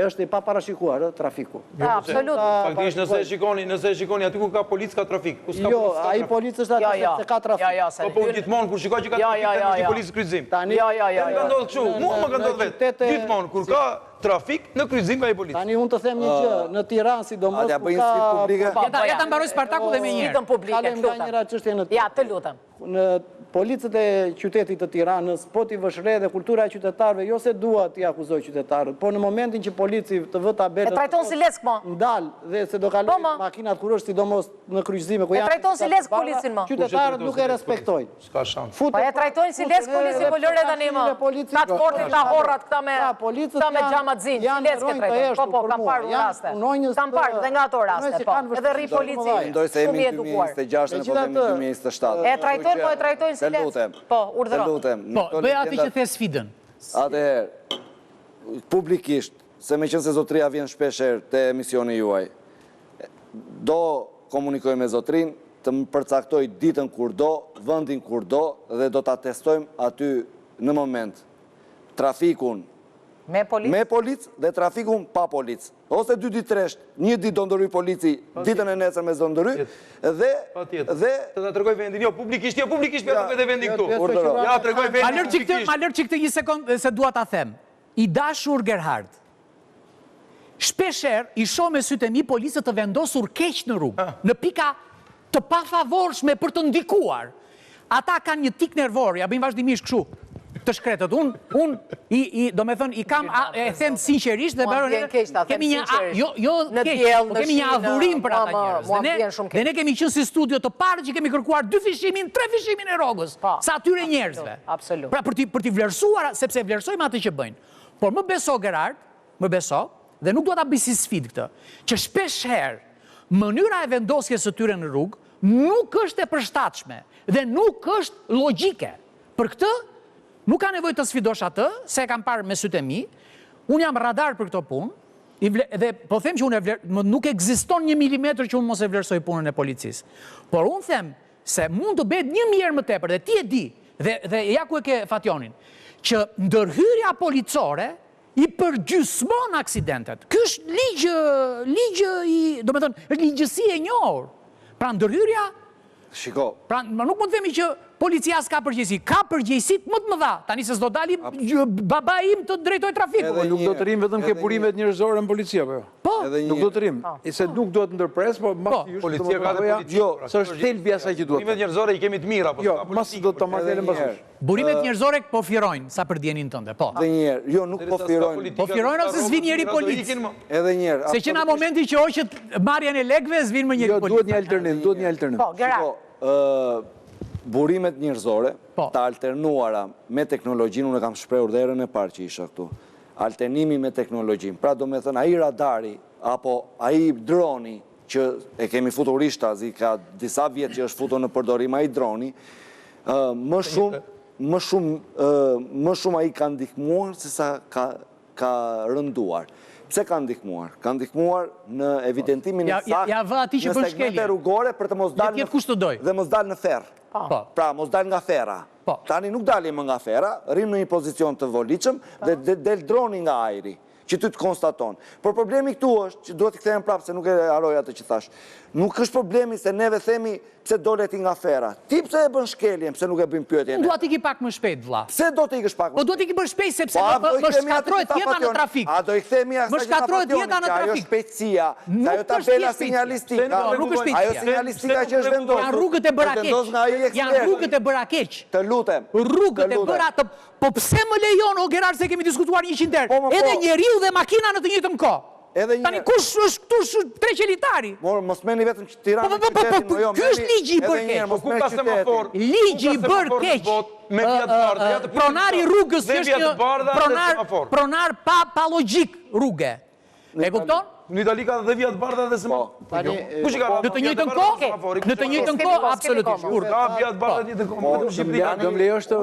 është i paparashikuar trafiku. Absolut. Faktikisht nëse e shikoni aty ku ka policë ka trafik. Jo, ai policë është aty se ka trafik. Po gjithmonë kur shikoj që ka trafik është policë kryqëzim. Ka ndodhur kështu, mua më ka ndodhur vetë. Gjithmonë kur ka trafik në kryqëzim ka i policë. Tani unë të them një gjë, në Tiranë sidomos ku ka Ja ta mbaroj Spartaku dhe me njëherë. Ditën publike, lutem. Ja, të lutem. Në policët e qytetit të Tiranës, po t'i vëshre dhe kultura e qytetarëve, jo se dua t'i akuzoj qytetarët, po në momentin që polici të vë tabelën... E trajton si lesk, mo. Ndalë dhe se do kaloj makinat kur është sidomos në kryqëzime ku janë... E trajton si lesk policin, mo. Qytetarët nuk e respektojnë. Ska shans. Po e trajtojnë si lesk policin, po lëre tani, mo. Ka të fortit, ka horrat, këta me gjamadzin, si lesk e trajtojnë. Po, kam parë në raste. Kam parë dhe nga ato raste, po. Edhe rri polici, shumë i edukuar. E trajtojnë, po e trajtojnë si lesk. Po, urdhëron. Po, bëj ati që the sfidën. Atëherë, publikisht, se me qënë se zotria vjen shpesher të emisioni juaj, do komunikoj me zotrin, të më përcaktoj ditën kur do, vëndin kur do, dhe do të atestojmë aty në moment trafikun me policë dhe trafikun pa policë. Ose 2 ditë tresht, 1 ditë do ndërry polici, ditën e nesër me zdo ndërry, dhe... Të të tregoj vendin, jo, publikisht për të tregoj vendin këtu. Ja, tregoj vendin publikisht. Ma lërë që këtë një sekundë se dua ta them. I dashur Gerhard, shpesher i shoh me sytë e mi policët të vendosur keq në rrugë, në pika të pafavorshme për të ndikuar. Ata kanë një tik nervor, ja bëjmë vazhdimisht kështu, të shkretët. Unë, do me thënë, i kam, e them sinqerisht dhe kemi një adhurim për ata njerëz. Dhe ne kemi qënë si studio të parë që kemi kërkuar 2 fishimin, 3 fishimin e rogës, sa atyre njerëzve. Pra për t'i vlerësuar, sepse vlerësojmë atë që bëjnë. Por më beso, Gerard, më beso, dhe nuk do ta bëj si sfidë këtë, që shpesh herë, mënyra e vendosjes së tyre në rrugë nuk është e përshtatshme dhe nuk është logjike. Për këtë, nuk ka nevojë të sfidosh atë, se e kam parë me sytë e mi, unë jam radar për këto punë, dhe po them që nuk ekziston 1 milimetër që unë mos e vlerësoj punën e policisë. Por unë them se mund të bëhet 1 herë më tepër, dhe ti e di, dhe ja ku e ke Fationin, që ndërhyrja policore i përgjysmon aksidentet. Ky është ligjë i, do me thënë, është ligjësi e njohur. Pra ndërhyrja... Shiko. Pra nuk mund të themi që policia s'ka përgjegjësi. Ka përgjegjësit më të mëdha. Tani se s'do dalim baba im të drejtoj trafiku. Po nuk do të rrim vetëm ke burimet njerëzore në policia, po jo. Po. Nuk do të rrim. Se nuk do të ndërpres, po policia ka dhe policia. Jo, s'është thelbi asaj që duhet. Burimet njerëzore i kemi të mira, po. Jo, mas do të marrë edhe mbasush. Burimet njerëzore po firojnë, sa për djenin tënde, po. Dhe njerë, jo, nuk po firojnë. Po firojnë ose s'vin njeri policë. Edhe njerë. Se që na momenti që hoqët marrjen e legve, s'vin më njeri policë. Jo, duhet një alternativë. Po, Gerard. Burimet njërzore të alternuara me teknologjinë, unë kam shprehur dhe erën e parë që isha këtu, alternimi me teknologjinë, pra do me thënë aji radari, apo aji droni, që e kemi futur ishtazi, ka disa vjetë që është futur në përdorim aji droni, më shumë aji ka ndihmuar se sa ka rënduar. Pse ka ndihmuar? Ka ndihmuar në evidentimin e saktë në segmente rrugore për të mos dalë në ferr. Pra, mos dalë nga ferra. Tani nuk dalim nga ferra, rrim në një pozicion të voliqëm dhe del droni nga ajri, që ty të konstaton. Por problemi këtu është, që duhet të kthejmë prapë, se nuk e haroj atë që thash, nuk është problemi se neve themi pse dole ti nga ferra. Ti pse e bën shkeljen, pse nuk e bën pyetjen? Unë duhet t'i ki pak më shpejt, vlla. Pse do t'i ikësh pak më shpejt? Po duhet t'i ki më shpejt, sepse më shkatrojt jeta në trafik. A do i kthemi asaj që Fationin, që ajo shpejtësia, që ajo tabela sinjalistika, ajo sinjalistika që është vendosur. Janë rrugët e bëra keq. Janë rrugët e bëra keq. Të lutem. Rrugët e bëra të... Po pse më lejon, o Gerard, se kemi diskutuar 100 herë? Edhe njeriu dhe makina në të njëjtën kohë. Tani kush është këtu treqelitari? Mos meni vetëm që Tirana qytetin, jo, ky është ligji i bërë keq. Ligji i bërë keq. Pronari rrugës është një pronar pa logjik rrugë. E kupton? Në Itali ka dhe vjetë bardha dhe semafor. Në të njëjtën kohë? Në të njëjtën kohë, absolutisht. Ka vjetë bardha një të kohë. Do më lejosh të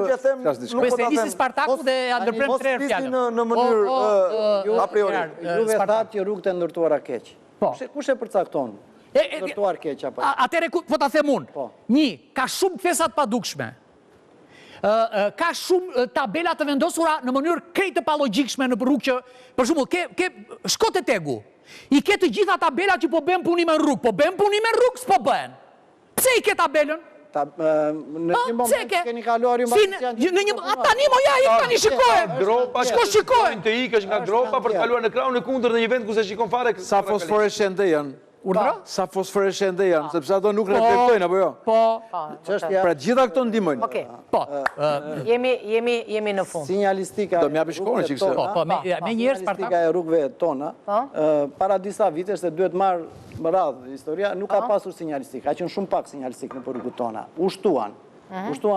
flas diçka. Po se nisi Spartaku dhe ja ndërprer 3 herë fjalën. Në mënyrë a priori. Juve thatë që rrugët e ndërtuara keq. Kush e përcakton? ndërtuar keq apo. Atëre, po ta them unë. Një, ka shumë fesat padukshme. Ka shumë tabela të vendosura në mënyrë krejt të palogjikshme në rrugë që, për shembull, shko te Tegu. I ke të gjitha tabela që po bën punime në rrugë, po bën punime në rrugë, s'po bën. Pse i ke tabelën? Në një moment keni kaluar ju tani mo ja i tani shikojmë. Shko shikojmë. Të ikësh nga gropa për të kaluar në krahun e kundër në një vend ku se shikon fare. Sa fosforeshente janë? Sa fosforeshente janë, sepse ato nuk reflektojnë, apo jo? Po. Pra gjitha këto ndihmojnë. Okej. Po. Jemi në fund. Sinjalistika. Do m'japi shkollën që kështu. Po, me njerëz Sinjalistika e rrugëve tona, para disa vitesh se duhet marrë më radhë historia, nuk ka pasur sinjalistik. Ka qenë shumë pak sinjalistik në rrugët tona. Ushtuan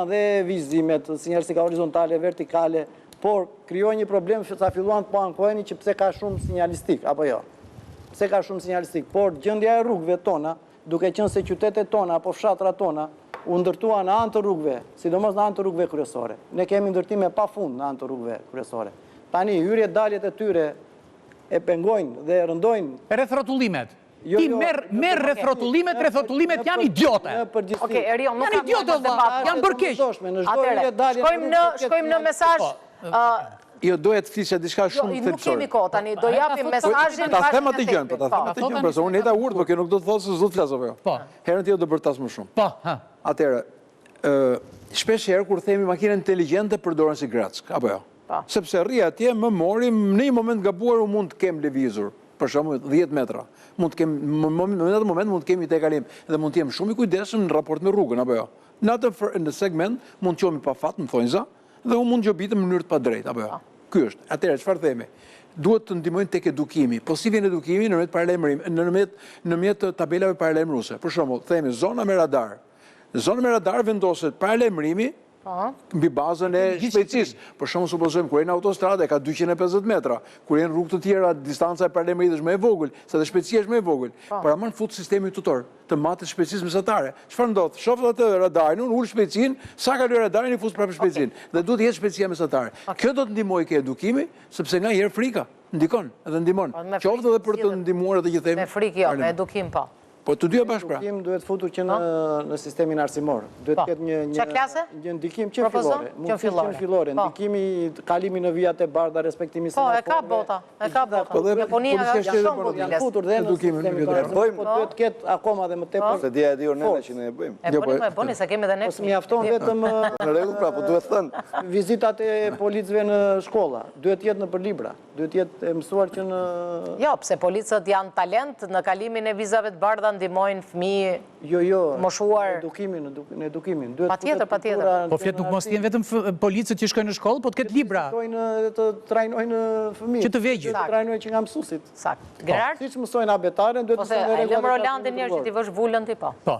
dhe vizimet, sinjalistika horizontale, vertikale, por krijoi një problem sa filluan të po ankoheni që pse ka shumë sinjalistik, apo jo? Pse ka shumë sinjalistik? Por gjendja e rrugëve tona, duke qenë se qytetet tona apo fshatrat tona u ndërtua në anë të rrugëve, sidomos në anë të rrugëve kryesore. Ne kemi ndërtime pafund në anë të rrugëve kryesore. Tani hyrjet daljet e tyre e pengojnë dhe rëndojnë rreth rrotullimet. Ti merr rreth rrotullimet janë idiote. Okej, Erion, nuk janë idiote valla, janë bërë keq. Atëherë, shkojmë në mesazh. Jo, doja të flisja diçka shumë thelbësore. Nuk kemi kohë tani, do japim mesazhin. Ta them atë gjën, për se unë jeta urt, por kjo nuk do të thotë se s'do të flas apo jo. Po. Herën tjetër do bërtas më shumë. Po, Atëherë, shpesh herë kur themi makina inteligjente përdoren si grack, apo jo? Sepse rri atje më mori në një moment gabuar u mund të kem lëvizur, për shembull 10 metra. Mund të kem në atë moment mund të kemi te kalim dhe mund të jem shumë i kujdesshëm në raport me rrugën, apo jo? Në segment mund të qomi pa fat, më thonjza, dhe unë mund gjobitë në mënyrë të padrejtë, apo jo? Ky është. Atëherë çfarë themi? Duhet të ndihmojnë tek edukimi. Po si vjen edukimi nëmjet tabelave paralajmëruese. Për shembull, themi zona me radar. Zona me radar vendoset paralajmërimi mbi bazën e shpejtësisë. Për shembull, supozojmë kur je në autostradë ka 250 metra, kur je në rrugë të tjera distanca e paralajmërimit është më e vogël, sa dhe shpejtësia është më e vogël. Paraman fut sistemi tutor të matë shpejtësisë mesatare. Çfarë ndodh? Shoh atë radarin, ul shpejtësinë, sa kaloj radarin i fut prapë shpejtësinë dhe duhet të jetë shpejtësia mesatare. Kjo do të ndihmojë ke edukimi, sepse nganjëherë frika ndikon edhe ndihmon. Qoftë edhe për të ndihmuar atë që themi. Me frikë jo, me edukim po. Po të dyja bashkë pra. Ndikim duhet futur që në sistemin arsimor. Duhet ketë një ndikim që fillore. Që fillore. Ndikimi kalimi në vijat e bardha, respektimi semaforëve. Po, e ka bota. E ka bota. Japonia janë shumë bota. Janë futur dhe në sistemin arsimor. Po duhet ketë akoma dhe më tepër. Se dia e diur nene që ne e bëjmë. E bëni se kemi edhe ne. Po mjafton vetëm në rregull pra, po duhet thënë. Vizitat e policëve në shkolla. Duhet jetë nëpër libra. Duhet jetë mësuar që në Jo, pse policët janë talent në kalimin e vizave të bardha ndihmojnë fëmijë moshuar në edukimin. Patjetër. Po flet nuk mos jenë vetëm policët që shkojnë në shkollë, po të ketë libra. Të trajnojnë fëmijët. Që të vegjël. Të trajnojnë që nga mësuesit. Sakt. Gerard? Siç mësojnë abetaren, duhet të mësojnë rregullat. Ose Rolandin njerëz që ti vësh vulën ti po. Po.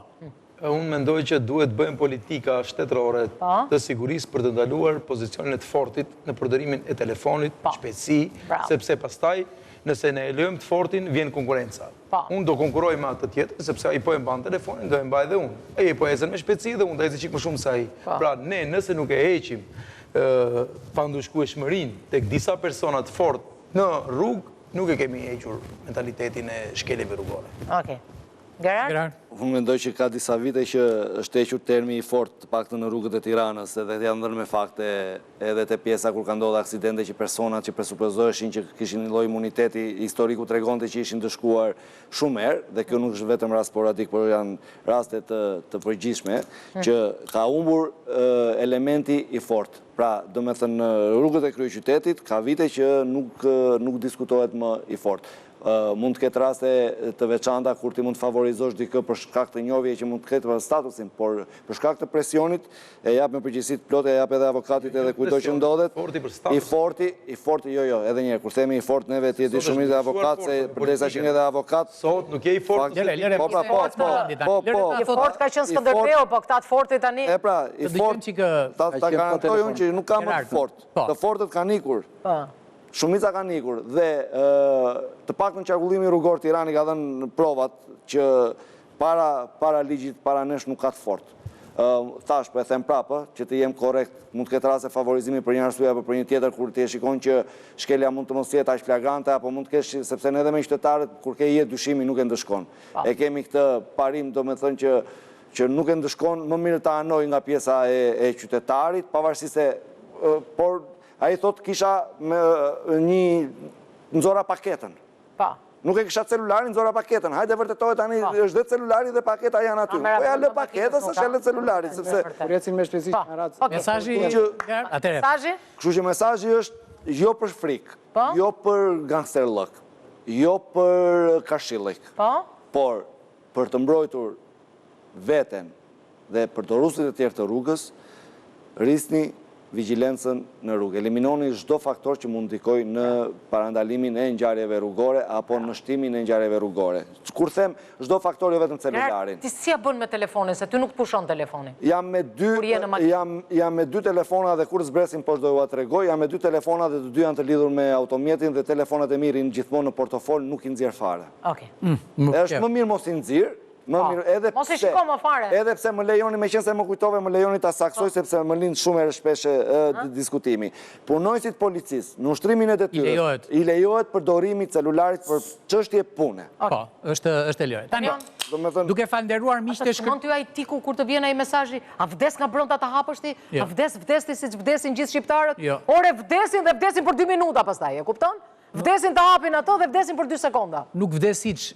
Unë mendoj që duhet bëjmë politika shtetërore të sigurisë për të ndaluar pozicionin e të fortit në përdorimin e telefonit, shpejtësi, sepse pastaj nëse ne e lëmë të fortin, vjen konkurenca. Unë do konkuroj me atë tjetër, sepse ai po e mban telefonin, do e mbaj dhe unë. Ai po ecën me shpejtësi dhe unë do ecë çik më shumë se ai. Pra ne nëse nuk e heqim pandushkueshmërinë tek disa persona të fortë në rrugë, nuk e kemi hequr mentalitetin e shkeljeve rrugore. Okej. Gerard? Unë mendoj që ka disa vite që është hequr termi i fort të paktën në rrugët e Tiranës, edhe janë dhënë me fakte edhe te pjesa kur ka ndodhur aksidente që personat që presupozoheshin që kishin një lloj imuniteti historiku tregonte që ishin dëshkuar shumë herë, dhe kjo nuk është vetëm rast sporadik, por janë raste të përgjithshme që ka humbur elementi i fortë. Pra, domethënë në rrugët e kryeqytetit ka vite që nuk diskutohet më i fortë. Mund të ketë raste të veçanta kur ti mund të favorizosh dikë për shkak të njohje që mund të ketë për statusin, por për shkak të presionit e jap me përgjegjësi të plotë, e jap edhe avokatit edhe kujdo që ndodhet. I forti, jo, edhe një herë, kur themi i fortë neve ti e di shumë të avokat se përderisa që edhe avokat sot nuk je i fortë. I fortë ka qenë Skënderbeu, po këta të fortë tani. E pra, i fortë ta garantoj unë që nuk ka më të fortë. Të fortët kanë ikur. Shumica kanë ikur dhe të paktën qarkullimi rrugor Tirani ka dhënë provat që para ligjit, para nesh nuk ka të fortë. thash, po e them prapë, që të jem korrekt, mund të ketë raste favorizimi për një arsye apo për një tjetër, kur ti e shikon që shkelja mund të mos jetë aq flagrante, apo mund të kesh, sepse edhe me qytetarët, kur ke jetë dyshimi, nuk e ndëshkon. E kemi këtë parim, do me thënë që nuk e ndëshkon, më mirë të anoj nga pjesa e qytetarit, pavarësisht se, por a i thot kisha një nëzora paketën. Nuk e kisha celularin, nëzora paketën. Hajde vërtetoj tani, është dhe celulari dhe paketa janë aty. Po ja lë paketës, është ja lë celularin, sepse... Kur ecin me shpejtësi në ratë. Mesazhi... Kështu që mesazhi është jo për frikë, jo për gangsterllëk, jo për kashillik, por për të mbrojtur veten dhe përdoruesit e tjerë të rrugës, rrisni vigjilencën në rrugë. Eliminoni çdo faktor që mund ndikojë në parandalimin e ngjarjeve rrugore apo në shtimin e ngjarjeve rrugore. Kur them çdo faktor, jo vetëm celularin. Ti si ja bën me telefonin, se ty nuk pushon telefonin? Jam me dy telefona dhe kur zbresim poshtë do t'ua tregoj, jam me dy telefona dhe të dy janë të lidhur me automjetin dhe telefonat e mirë gjithmonë në portofol, nuk i nxjerr fare. Është më mirë mos i nxjerr. Mos e shiko më fare. Edhe pse më lejoni, me qenë se më kujtove, më lejoni ta saksoj, sepse më lind shumë e shpeshe diskutimi. Punojësit policisë, në ushtrimin e detyrës, i lejohet përdorimi i celularit për çështje pune. Po, është e lejohet. Tani, duke falënderuar miqtë e shkëlqyer. Mund t'ju ai tiku kur të vjen ai mesazhi, a vdes nga brenda ta hapësh ti? A vdes ti siç vdesin gjithë shqiptarët? Ore vdesin dhe vdesin për 2 minuta pastaj, e kupton? Vdesin të hapin ato dhe vdesin për 2 sekonda. Nuk vdes hiç.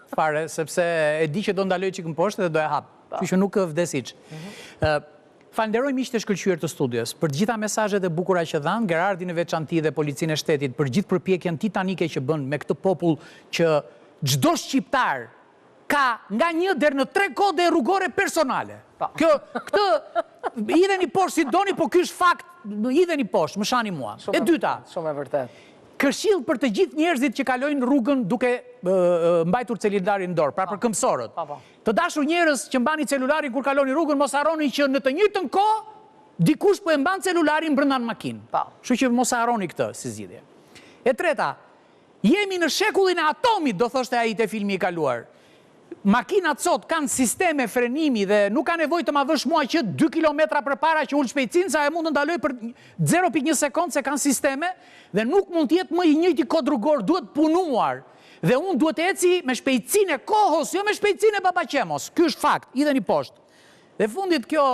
Fare, sepse e di që do ndaloj çikën poshtë dhe do e hap. Kështu që nuk vdes hiç. Falenderoj miqtë e shkëlqyer të studios për të gjitha mesazhet e bukura që dhanë, Gerardin e veçantë dhe Policinë e Shtetit për gjithë përpjekjen titanike që bën me këtë popull që çdo shqiptar ka nga 1 deri në 3 kode rrugore personale. Këtë idheni poshtë si doni, po ky është fakt, idheni poshtë, më shani mua. E dyta. Shumë e vërtet. Këshill për të gjithë njerëzit që kalojnë rrugën duke mbajtur celularin në dorë, pra për këmbësorët. Të dashur njerëz që mbani celularin kur kaloni rrugën, mos harroni që në të njëjtën kohë dikush po e mban celularin brenda në makinë. Kështu që mos harroni këtë si zgjidhje. E treta, jemi në shekullin e atomit, do thoshte ai te filmi i kaluar. Makinat sot kanë sisteme frenimi dhe nuk ka nevojë të ma vësh mua që 2 kilometra përpara që ul shpejtësinë, sa e mund të ndaloj për 0.1 sekond se kanë sisteme dhe nuk mund të jetë më i njëjti kod rrugor, duhet punuar. Dhe unë duhet të eci me shpejtësinë e kohës, jo me shpejtësinë e babaqemos. Ky është fakt, idheni poshtë. Dhe fundit kjo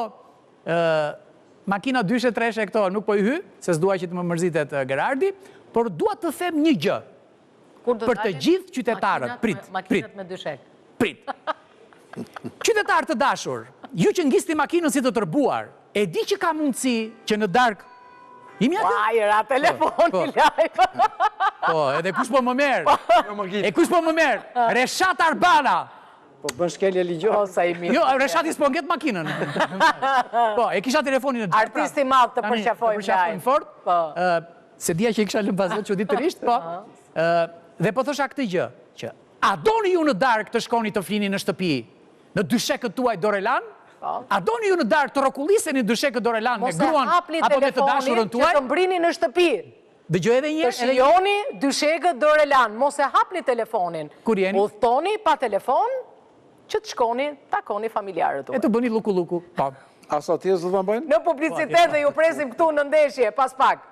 makina 2-3 këto nuk po i hy, se s'dua që të më mërzitet Gerardi, por dua të them një gjë. Për të gjithë qytetarët, makinat me 2 shek. Prit. Qytetarë të dashur, ju që ngisti makinën si të tërbuar, e di që ka mundësi që në darkë... Ra telefoni live. Po, edhe kush po më merë? E kush po më merë? Reshat Arbana. Po, bën shkelje ligjore. Jo, Reshati s'po nget makinën. Po, e kisha telefonin në darkë. Artisti madh të përqafojmë live. Fort. Se dia që i kisha lënë bazet që ditërisht, po. Dhe po thosha këtë gjë, që a doni ju në darkë të shkoni të flini në shtëpi në dyshekët tuaj Dorelan? A doni ju në darkë të rokulliseni në dyshekët Dorelan me gruan apo me të dashurën tuaj? Mos e hapni telefonin që të mbrini në shtëpi. Dëgjoj edhe një herë. Të shijoni dyshekët Dorelan, mos e hapni telefonin. Kur jeni? Udhtoni pa telefon që të shkoni takoni familjarët tuaj. E të bëni luku. Asa tjesë do të më bëjnë? Në publicitet dhe ju presim këtu në ndeshje, pas pak.